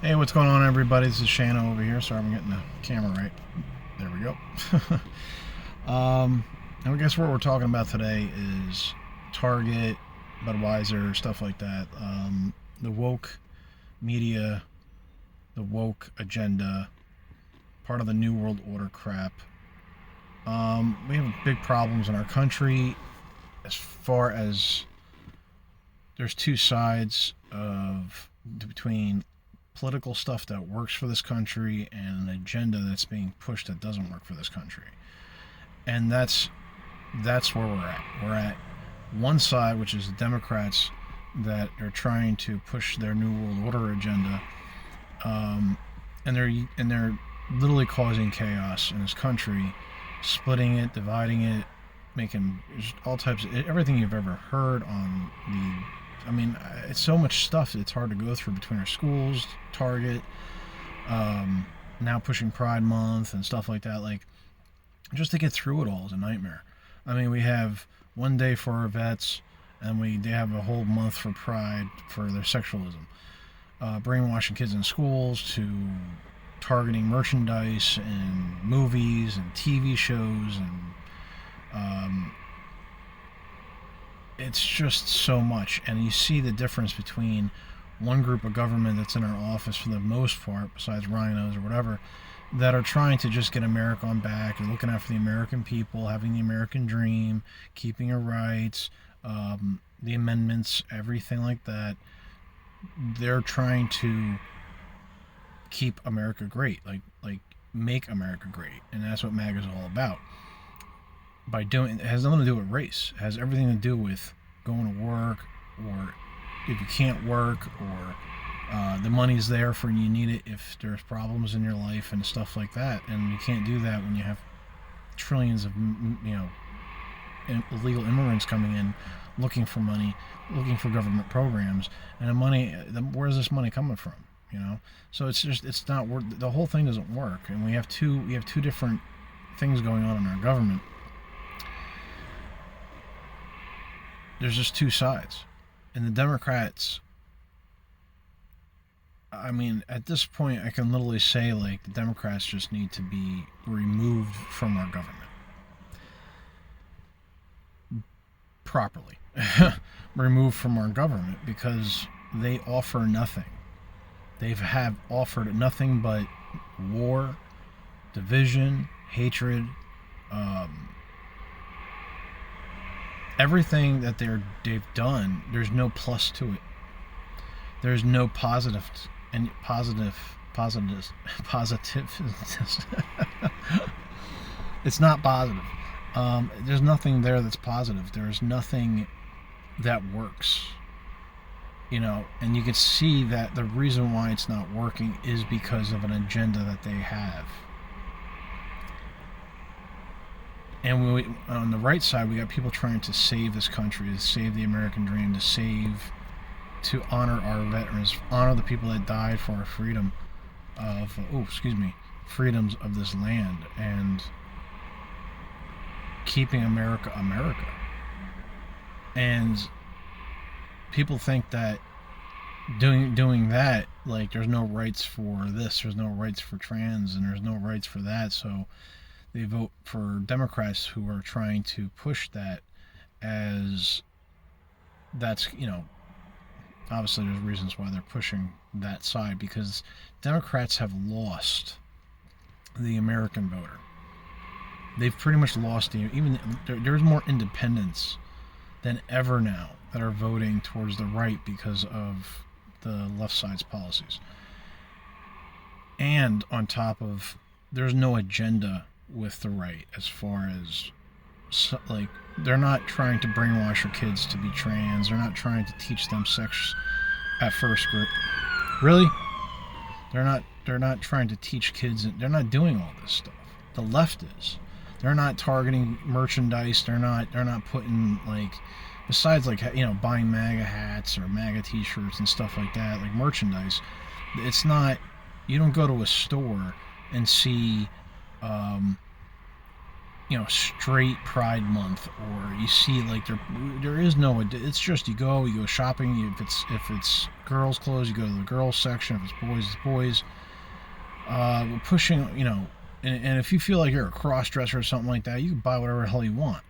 Hey, what's going on, everybody? This is Shana over here. Sorry, I'm getting the camera right. There we go. And I guess what we're talking about today is Target, Budweiser, stuff like that. The woke media, the woke agenda, part of the New World Order crap. We have big problems in our country as far as there's two sides of between political stuff that works for this country and an agenda that's being pushed that doesn't work for this country. And that's where we're at. We're at one side, which is the Democrats that are trying to push their New World Order agenda, and they're literally causing chaos in this country, splitting it, dividing it, making all types of everything you've ever heard on the. I mean, it's so much stuff. It's hard to go through between our schools, Target, now pushing Pride Month and stuff like that. Like, just to get through it all is a nightmare. I mean, we have one day for our vets, and they have a whole month for Pride for their sexualism, brainwashing kids in schools to targeting merchandise and movies and TV shows, and it's just so much. And you see the difference between one group of government that's in our office for the most part, besides rhinos or whatever, that are trying to just get America on back and looking out for the American people, having the American dream, keeping our rights, the amendments, everything like that. They're trying to keep America great, like make America great, and that's what MAGA is all about. By doing it has nothing to do with race. It has everything to do with going to work, or if you can't work, or the money's there for you need it if there's problems in your life and stuff like that. And you can't do that when you have trillions of illegal immigrants coming in, looking for money, looking for government programs, and where's this money coming from? So it's not the whole thing doesn't work, and we have two different things going on in our government. There's just two sides, and the Democrats. I mean, at this point, I can literally say, like, the Democrats just need to be removed from our government properly. Removed from our government, because they offer nothing. They have offered nothing but war, division, hatred, everything that they've done. There's no plus to it. There's no positive. It's not positive. There's nothing there that's positive. There's nothing that works. And you can see that the reason why it's not working is because of an agenda that they have. And on the right side, we got people trying to save this country, to save the American dream, to honor our veterans, honor the people that died for our freedoms of this land, and keeping America America. And people think that doing that, like, there's no rights for this, there's no rights for trans, and there's no rights for that, so they vote for Democrats who are trying to push that, as that's, obviously there's reasons why they're pushing that side, because Democrats have lost the American voter. They've pretty much lost there's more independents than ever now that are voting towards the right because of the left side's policies. And on top of, there's no agenda with the right, as far as, like, they're not trying to brainwash your kids to be trans. They're not trying to teach them sex at first grade. Really? They're not trying to teach kids. They're not doing all this stuff. The left is. They're not targeting merchandise. They're not putting, like, besides, like, buying MAGA hats or MAGA t-shirts and stuff like that, like merchandise. It's not, you don't go to a store and see straight Pride Month, or you see like there is no. It's just you go shopping. If it's girls' clothes, you go to the girls section. If it's boys, it's boys. We're pushing, and if you feel like you're a cross dresser or something like that, you can buy whatever the hell you want.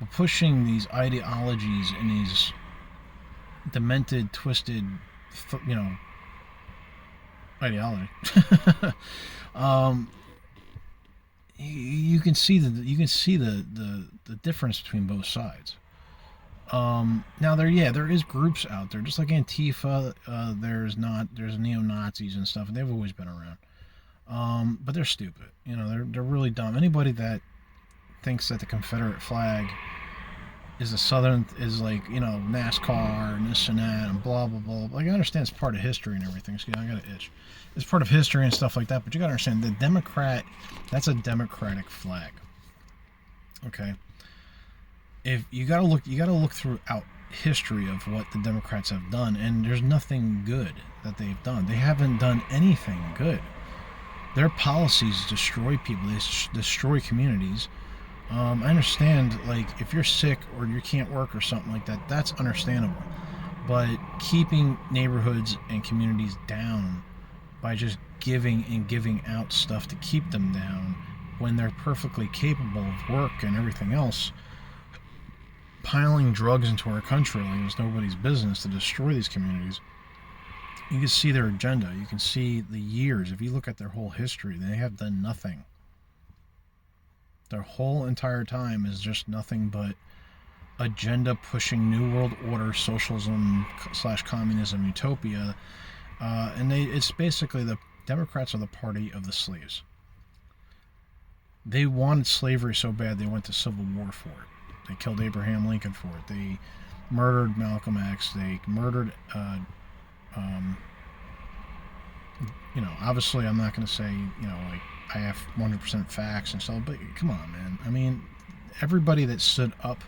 We're pushing these ideologies and these demented, twisted, ideology. um, you can see the difference between both sides. Now there is groups out there, just like Antifa. There's neo Nazis and stuff, and they've always been around. But they're stupid. They're really dumb. Anybody that thinks that the Confederate flag is like NASCAR and this and that and blah blah blah. Like, I understand it's part of history and everything. Excuse me, I got an itch. It's part of history and stuff like that. But you gotta understand, that's a democratic flag. Okay. If you gotta look throughout history of what the Democrats have done, and there's nothing good that they've done. They haven't done anything good. Their policies destroy people. They destroy communities. I understand, like, if you're sick or you can't work or something like that, that's understandable. But keeping neighborhoods and communities down by just giving out stuff to keep them down when they're perfectly capable of work and everything else, piling drugs into our country like it's nobody's business to destroy these communities. You can see their agenda. You can see the years. If you look at their whole history, they have done nothing. Their whole entire time is just nothing but agenda pushing New World Order, socialism / communism, utopia. And it's basically the Democrats are the party of the slaves. They wanted slavery so bad they went to civil war for it. They killed Abraham Lincoln for it. They murdered Malcolm X. They murdered, obviously I'm not going to say, like, I have 100% facts and stuff, but come on, man. I mean, everybody that stood up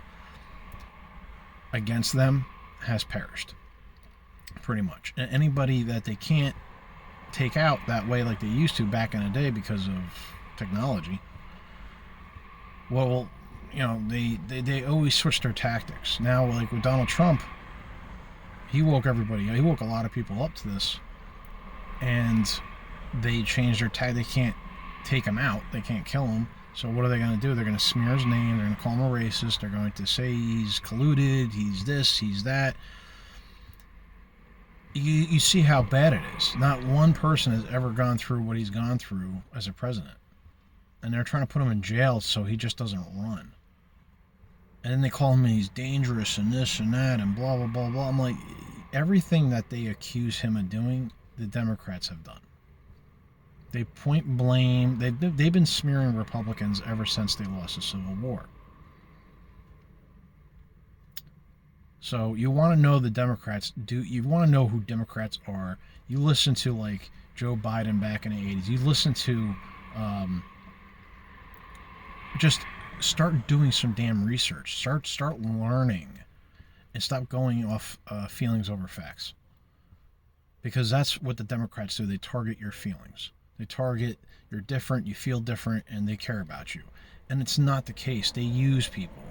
against them has perished, pretty much. And anybody that they can't take out that way like they used to back in the day because of technology, well, they always switch their tactics. Now, like with Donald Trump, he woke a lot of people up to this, and they changed their tactic. They can't take him out. They can't kill him. So what are they going to do? They're going to smear his name. They're going to call him a racist. They're going to say he's colluded. He's this. He's that. You see how bad it is. Not one person has ever gone through what he's gone through as a president. And they're trying to put him in jail so he just doesn't run. And then they call him he's dangerous and this and that and blah, blah, blah, blah. I'm like, everything that they accuse him of doing, the Democrats have done. They point blame. They've been smearing Republicans ever since they lost the Civil War. So you want to know the Democrats. You want to know who Democrats are. You listen to, like, Joe Biden back in the 80s. You listen to, just start doing some damn research. Start learning, and stop going off feelings over facts. Because that's what the Democrats do. They target your feelings. They target, you're different, you feel different, and they care about you. And it's not the case. They use people.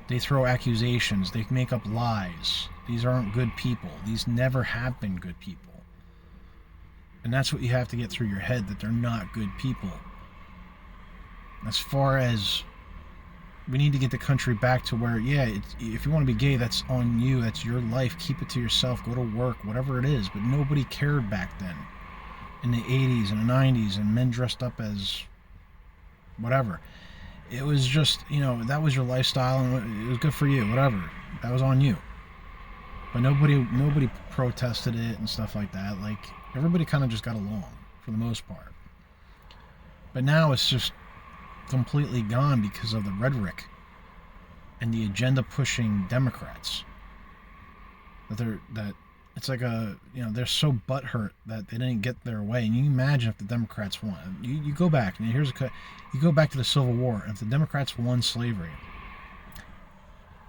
They throw accusations. They make up lies. These aren't good people. These never have been good people. And that's what you have to get through your head, that they're not good people. As far as, we need to get the country back to where, if you want to be gay, that's on you. That's your life. Keep it to yourself. Go to work, whatever it is. But nobody cared back then. In the 80s and the 90s, and men dressed up as whatever. It was just, that was your lifestyle, and it was good for you, whatever. That was on you. But nobody protested it and stuff like that. Like, everybody kind of just got along, for the most part. But now it's just completely gone because of the rhetoric and the agenda-pushing Democrats. That it's like they're so butthurt that they didn't get their way. And you imagine if the Democrats won. You go back, and you go back to the Civil War. If the Democrats won slavery,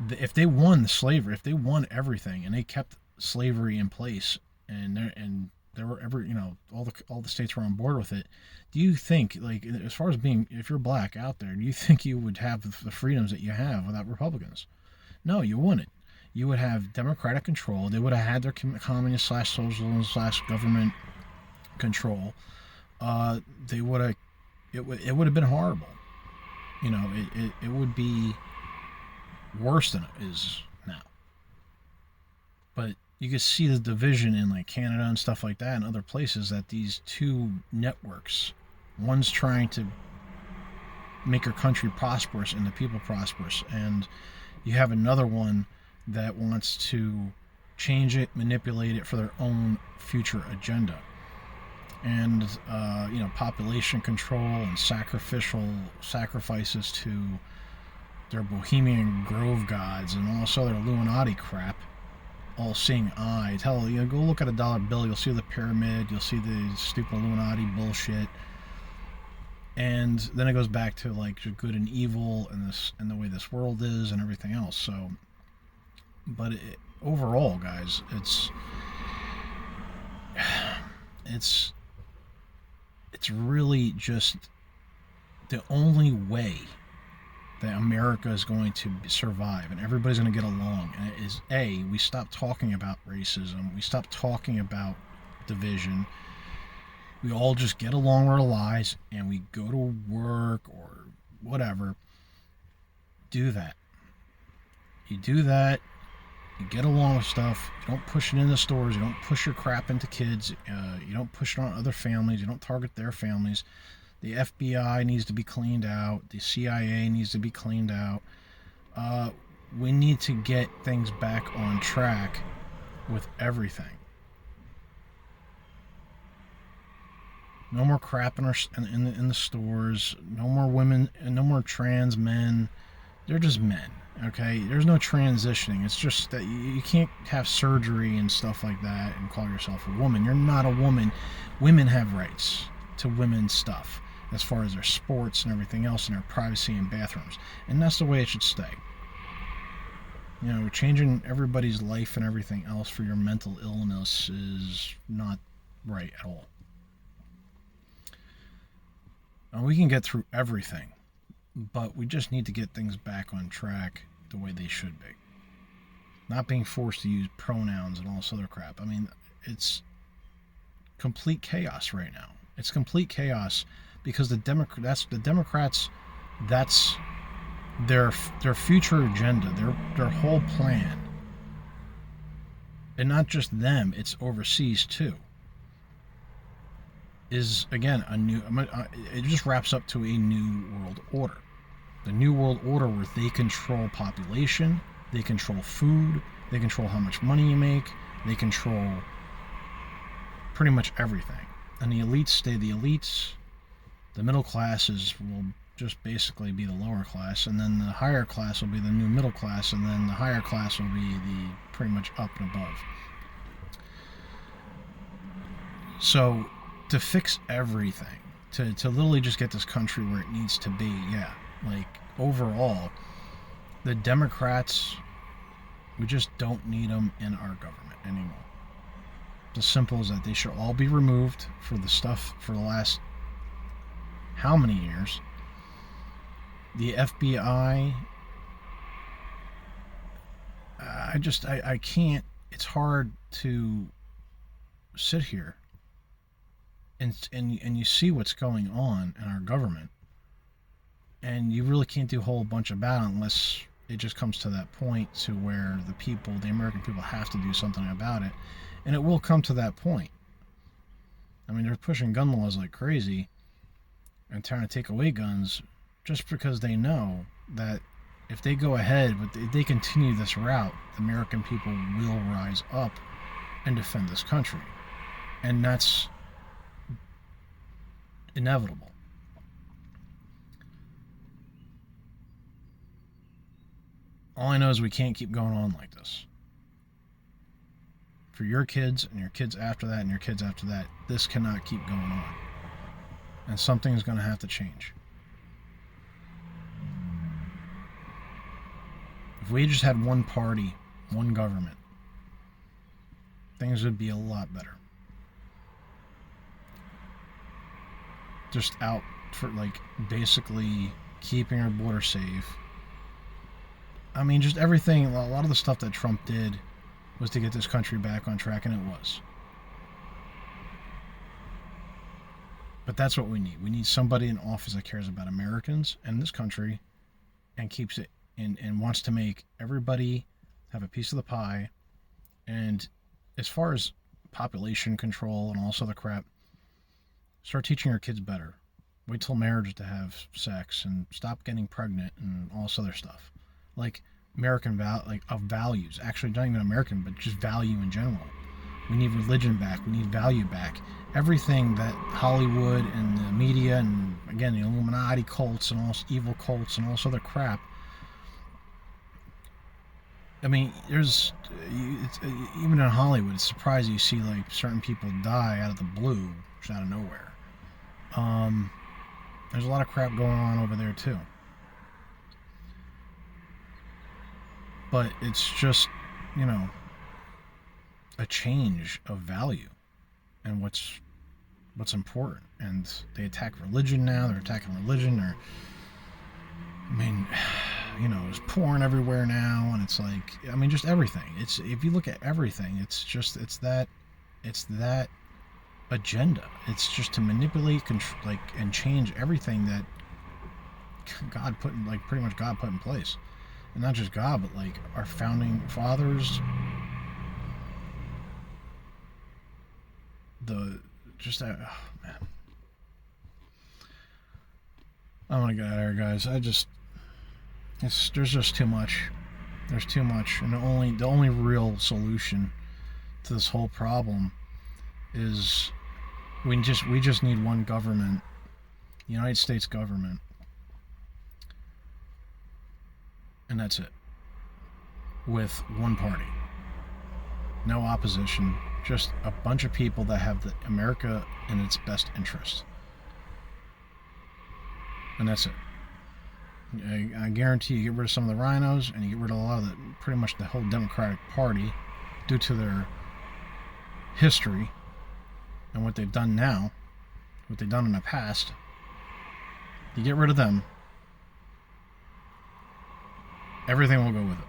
if they won the slavery, if they won everything, and they kept slavery in place, and there were all the states were on board with it. Do you think, like, as far as being, if you're black out there, do you think you would have the freedoms that you have without Republicans? No, you wouldn't. You would have Democratic control. They would have had their communist slash socialism slash government control. They would have. It would have been horrible. It would be worse than it is now. But you can see the division in like Canada and stuff like that and other places, that these two networks, one's trying to make your country prosperous and the people prosperous, and you have another one that wants to change it, manipulate it for their own future agenda. And population control and sacrifices to their Bohemian Grove gods and all this other Illuminati crap, all seeing eye. Hell, go look at a dollar bill, you'll see the pyramid, you'll see the stupid Illuminati bullshit. And then it goes back to like good and evil and the way this world is and everything else. So, but overall, guys, it's really just the only way that America is going to survive and everybody's going to get along. And it is we stop talking about racism, we stop talking about division. We all just get along with our lives and we go to work or whatever. Do that. You do that. You get along with stuff. You don't push it in the stores. You don't push your crap into kids. You don't push it on other families. You don't target their families. The FBI needs to be cleaned out. The CIA needs to be cleaned out. We need to get things back on track with everything. No more crap in the stores. No more women. No more trans men. They're just men. Okay, there's no transitioning. It's just that you can't have surgery and stuff like that and call yourself a woman. You're not a woman. Women have rights to women's stuff as far as their sports and everything else and their privacy in bathrooms. And that's the way it should stay. Changing everybody's life and everything else for your mental illness is not right at all. And we can get through everything, but we just need to get things back on track the way they should be. Not being forced to use pronouns and all this other crap. I mean, it's complete chaos right now. It's complete chaos because the Democrats, that's their future agenda, their whole plan. And not just them, it's overseas too. Is again it just wraps up to a new world order. The new world order where they control population, they control food, they control how much money you make, they control pretty much everything. And the elites stay the elites. The middle classes will just basically be the lower class, and then the higher class will be the new middle class, and then the higher class will be the pretty much up and above. So to fix everything, to literally just get this country where it needs to be, like overall, the Democrats, we just don't need them in our government anymore. It's as simple as that. They should all be removed for the stuff for the last how many years. The FBI, I can't, it's hard to sit here and you see what's going on in our government, and you really can't do a whole bunch about it unless it just comes to that point to where the American people have to do something about it, and it will come to that point. I mean, they're pushing gun laws like crazy and trying to take away guns just because they know that if they go ahead, if they continue this route, the American people will rise up and defend this country, and that's inevitable. All I know is we can't keep going on like this. For your kids and your kids after that and your kids after that, this cannot keep going on. And something is going to have to change. If we just had one party, one government, things would be a lot better. just out for like basically keeping our border safe. I mean, just everything. A lot of the stuff that Trump did was to get this country back on track, and it was. But that's what we need. We need somebody in office that cares about Americans and this country and keeps it and wants to make everybody have a piece of the pie. And as far as population control and all this other crap, start teaching your kids better. Wait till marriage to have sex and stop getting pregnant and all this other stuff. Like of values. Actually, not even American, but just value in general. We need religion back. We need value back. Everything that Hollywood and the media and, again, the Illuminati cults and all this evil cults and all this other crap. I mean, even in Hollywood, it's surprising you see like certain people die out of the blue, just out of nowhere. There's a lot of crap going on over there too. But it's just, a change of value and what's important. And they attack religion now. They're attacking religion. There's porn everywhere now, and it's like, just everything. It's, if you look at everything, it's that agenda. It's just to manipulate, and change everything that God put in, pretty much God put in place. And not just God, but our founding fathers, man. I want to get out of here, guys. There's just too much. There's too much, and the only real solution to this whole problem is we just need one government, the United States government, and that's it. With one party, no opposition, just a bunch of people that have America in its best interest, and that's it. I guarantee you get rid of some of the rhinos, and you get rid of a lot of pretty much the whole Democratic Party, due to their history and what they've done now, what they've done in the past. You get rid of them, everything will go with it.